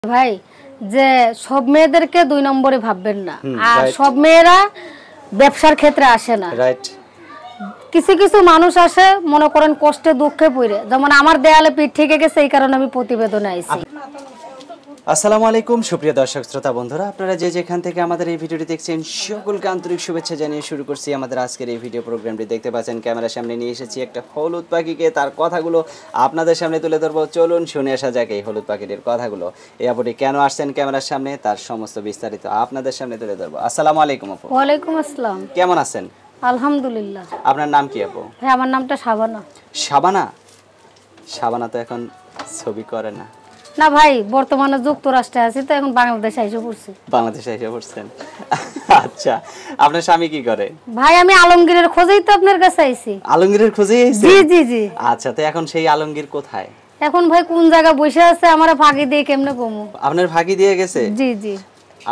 ভাই যে সব মেয়েদেরকে দুই নম্বরে ভাববেন না, আর সব মেয়েরা ব্যবসার ক্ষেত্রে আসে না। রাইট, কিছু কিছু মানুষ আসে মনে করেন কষ্টে দুঃখে পড়ে, যেমন আমার দেয়ালে পিঠ থেকে গেছে, এই কারণে আমি প্রতিবেদনে আইছি। আসসালামু আলাইকুম সুপ্রিয় দর্শক শ্রোতা বন্ধুরা, আপনারা যে যেখান থেকে আমাদের এই ভিডিওটি দেখছেন সকলকে আন্তরিক শুভেচ্ছা জানিয়ে শুরু করছি আমাদের আজকের এই ভিডিও প্রোগ্রামটি। দেখতে পাচ্ছেন ক্যামেরার সামনে নিয়ে এসেছি একটা হলুদ পাখিকে, তার কথাগুলো আপনাদের সামনে তুলে ধরবো। চলুন শুনে আসা যাক এই হলুদ পাখিটির কথাগুলো। এই আপুটি কেন আসছেন ক্যামেরার সামনে, তার সমস্ত বিস্তারিত আপনাদের সামনে তুলে ধরবো। আসসালামু আলাইকুম আপু। ওয়ালাইকুম আসসালাম। কেমন আছেন? আলহামদুলিল্লাহ। আপনার নাম কি আপু? ভাই আমার নামটা শাবানা। শাবানা? শাবানা তো এখন ছবি করে না। না ভাই, বর্তমানে যুক্তরাষ্ট্রে আছি, তো এখন বাংলাদেশে এসে পড়ছি। বাংলাদেশে এসে পড়ছেন, আচ্ছা। আপনার স্বামী কি করে? ভাই আমি আলমগীরের খোঁজেই তো আপনার কাছে আইছি। আলমগীরের খোঁজেই আইছেন? জি জি জি। আচ্ছা, তো এখন সেই আলমগীর কোথায়? এখন ভাই কোন জায়গা বসে আছে, আমারে ফাঁকি দিয়ে কেমনে কমু? আপনার ফাঁকি দিয়ে গেছে? জি জি।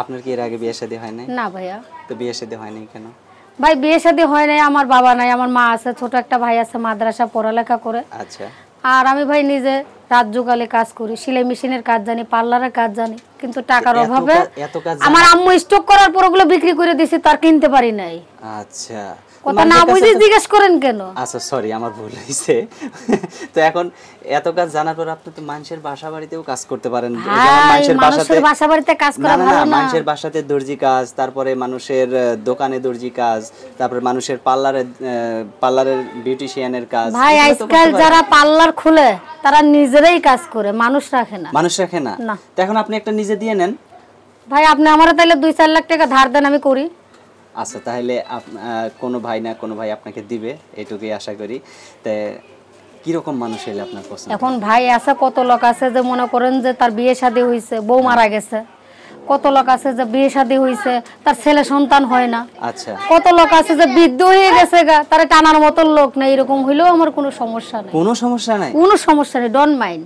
আপনার কি এর আগে বিয়ে শাদী হয় নাই? না ভাইয়া। তো বিয়ে শাদী হয় নাই কেন? ভাই বিয়ে শাদী হয় নাই, আমার বাবা নাই, আমার মা আছে, ছোট একটা ভাই আছে, মাদ্রাসা পড়ালেখা করে। আচ্ছা। আর আমি ভাই নিজে রাত জোগালে কাজ করি, সেলাই মেশিনের কাজ জানি, পার্লারের কাজ জানি, কিন্তু টাকার অভাবে আমার আম্মু স্টক করার পর ওগুলো বিক্রি করে দিয়েছি, তার কিনতে পারি নাই। আচ্ছা, কথা না বুঝে জিজ্ঞেস করেন কেন? আচ্ছা সরি, আমার ভুল হয়েছে। তো এখন এত কাজ জানার পর আপনি তো মানুষের বাসা বাড়িতেও কাজ করতে পারেন। মানুষের বাসা বাড়িতে কাজ করা ভালো না? মানুষের বাসাতে দর্জি কাজ, তারপরে মানুষের দোকানে দর্জি কাজ, তারপরে মানুষের পার্লারের বিউটিশিয়ানের কাজ। ভাই আজকাল যারা পার্লার খুলে তারা নিজেরাই কাজ করে, মানুষ রাখে না। মানুষ রাখে না? তো এখন আপনি একটা নিজে দিয়ে নেন। ভাই আপনি আমারে তাহলে 2-4 লাখ টাকা ধার দেন, আমি করি। আচ্ছা, তাহলে কোনো ভাই না কোনো ভাই আপনাকে দিবে, এটুকুই আশা করি। তে কিরকম মানুষ হলে আপনার পছন্দ? এখন ভাই আছে, কত লোক আছে যে মনে করেন যে তার বিয়ে শাদী হইছে, বউ মারা গেছে। কত লোক আছে যে বিয়ে শাদী হইছে, তার ছেলে সন্তান হয় না। আচ্ছা। কত লোক আছে যে বৃদ্ধ হয়ে গেছে, তারে টানার মতো লোক নাই। এরকম হইলেও আমার কোনো সমস্যা নাই। কোনো সমস্যা নাই? কোনো সমস্যা নেই, ডোন্ট মাইন্ড।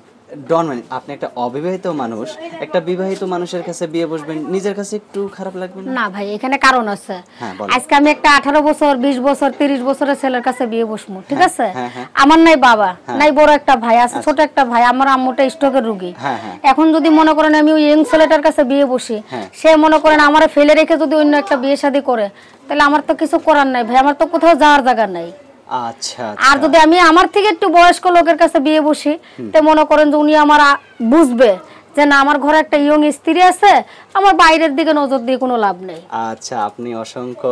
আপনি একটা অবিবাহিত মানুষ, একটা বিবাহিত মানুষের কাছে বিয়ে বসবেন, নিজের কাছে একটু খারাপ লাগবে না? না ভাই, এখানে কারণ আছে। আজকে আমি একটা 18 বছর 20 বছর 30 বছরের ছেলের কাছে বিয়ে বসবো, ঠিক আছে? আমার নাই বাবা নাই, বড় একটা ভাই আছে, ছোট একটা ভাই, আমার আম্মুটা স্ট্রোকের রোগী। এখন যদি মনে করেন আমি ওই ইয়ং ছেলেটার কাছে বিয়ে বসি, সে মনে করেন আমারে ফেলে রেখে যদি অন্য একটা বিয়ে শাদী করে, তাহলে আমার তো কিছু করার নাই ভাই, আমার তো কোথাও যাওয়ার জায়গা নাই। আচ্ছা। আর যদি আমি আমার থেকে একটু বয়স্ক লোকের কাছে বিয়ে বসি, তো মনে করেন যে উনি আমার বুঝবে যে না, আমার ঘরে একটা ইয়ং স্ত্রী আছে, আমার বাইরের দিকে নজর দিয়ে কোনো লাভ নেই। আচ্ছা, আপনি অসংখ্য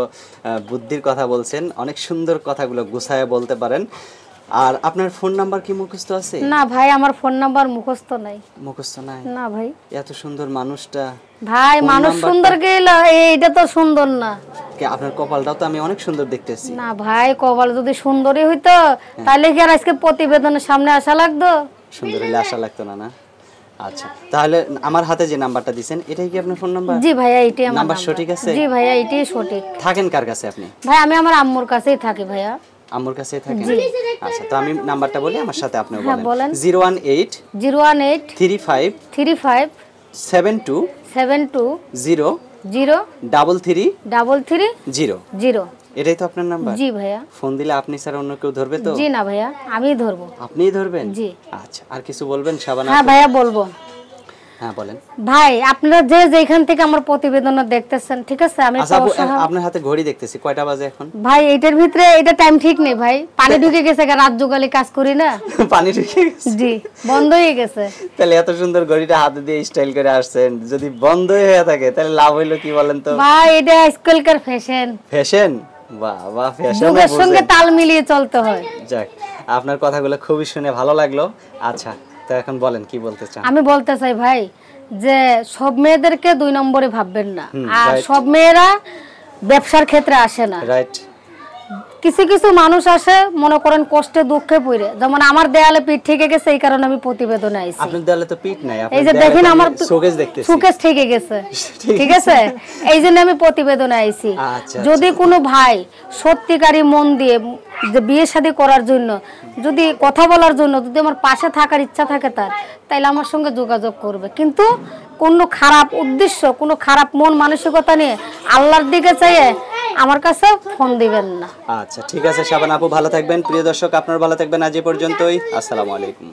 বুদ্ধির কথা বলছেন, অনেক সুন্দর কথাগুলো গুছায় বলতে পারেন। আর আপনার ফোন নাম্বার কি মুখস্থ আছে? না ভাই, আমার ফোন নাম্বার মুখস্থ নাই। মুখস্থ নাই? না ভাই। এত সুন্দর মানুষটা। ভাই মানুষ সুন্দর গেল, এইটা তো সুন্দর না। আপনার কপালটাও তো আমি অনেক সুন্দর দেখতেছি। না ভাই, কপাল যদি সুন্দরই হইতো তাহলে কি আর আজকে প্রতিবেদনের সামনে আসা লাগতো? সুন্দর হলে আসা লাগতো না? না। আচ্ছা, তাহলে আমার হাতে যে নাম্বারটা দিবেন, এটাই কি আপনার ফোন নাম্বার? জি ভাইয়া, এইটাই আমার নাম্বার। সঠিক আছে? জি ভাইয়া, এইটাই সঠিক। থাকেন কার কাছে আপনি? ভাই আমি আমার আম্মুর কাছেই থাকি ভাইয়া। আম্মুর কাছেই থাকেন? আচ্ছা, তো আমি নাম্বারটা বলি, আমার সাথে আপনিও বলেন। 018 35 35 72 72 0 0 33 33 0 0। এটাই তো আপনার নাম্বার? জি ভাইয়া। ফোন দিলে আপনি ছাড়া অন্য কেউ ধরবে তো? জি না ভাইয়া, আমিই ধরবো। আপনিই ধরবেন? জি। আচ্ছা, আর কিছু বলবেন শাবানা? হ্যাঁ ভাইয়া বলবো। হ্যাঁ বলেন। ভাই আপনারা যে যেখান থেকে আমার প্রতিবেদন দেখতেছেন, ঠিক আছে? আমি আপনার হাতে ঘড়ি দেখতেছি, কয়টা বাজে এখন? ভাই এটার ভিতরে এটা টাইম ঠিক নেই ভাই, পানি ঢুকে গেছে, রাত জোগালি কাজ করি না। পানি ঢুকে গেছে? জি, বন্ধ হয়ে গেছে। তাহলে এত সুন্দর ঘড়িটা হাতে দিয়ে স্টাইল করে আসছেন, যদি বন্ধ হয়ে থাকে তাহলে লাভ হইলো কি বলেন তো? ভাই এটা আজকালকার ফ্যাশন। ফ্যাশন? বাহ বাহ, ফ্যাশন যুগের সঙ্গে তাল মিলিয়ে চলতে হয়। যাক, আপনার কথাগুলো খুবই শুনে ভালো লাগলো। আচ্ছা, তো এখন বলেন কি বলতে চান? আমি বলতে চাই ভাই যে সব মেয়েদেরকে দুই নম্বরে ভাববেন না, আর সব মেয়েরা ব্যবসার ক্ষেত্রে আসে না। রাইট। কিছু কিছু মানুষ আসে মনে করেন কষ্টে দুঃখে পড়ে, যেমন আমার দেয়ালে পিঠ থেকে গেছে, এই কারণে আমি প্রতিবেদনে আইছি। আপনার দেয়ালে তো পিঠ নাই, এই যে দেখেন আমার শোকেস দেখতেছি, শোকেস থেকে গেছে, ঠিক আছে? এই জন্য আমি প্রতিবেদনে আইছি। যদি কোনো ভাই সত্যিকারী মন দিয়ে যে বিয়ে শাদী করার জন্য, যদি কথা বলার জন্য, যদি আমার পাশে থাকার ইচ্ছা থাকে তার, তাইলে আমার সঙ্গে যোগাযোগ করবে। কিন্তু কোনো খারাপ উদ্দেশ্য, কোনো খারাপ মন মানসিকতা নিয়ে আল্লাহর দিকে চাইয়ে আমার কাছে ফোন দিবেন না। আচ্ছা ঠিক আছে শাবানা আপু, ভালো থাকবেন। প্রিয় দর্শক আপনারা ভালো থাকবেন। আজ এই পর্যন্তই। আসসালামু আলাইকুম।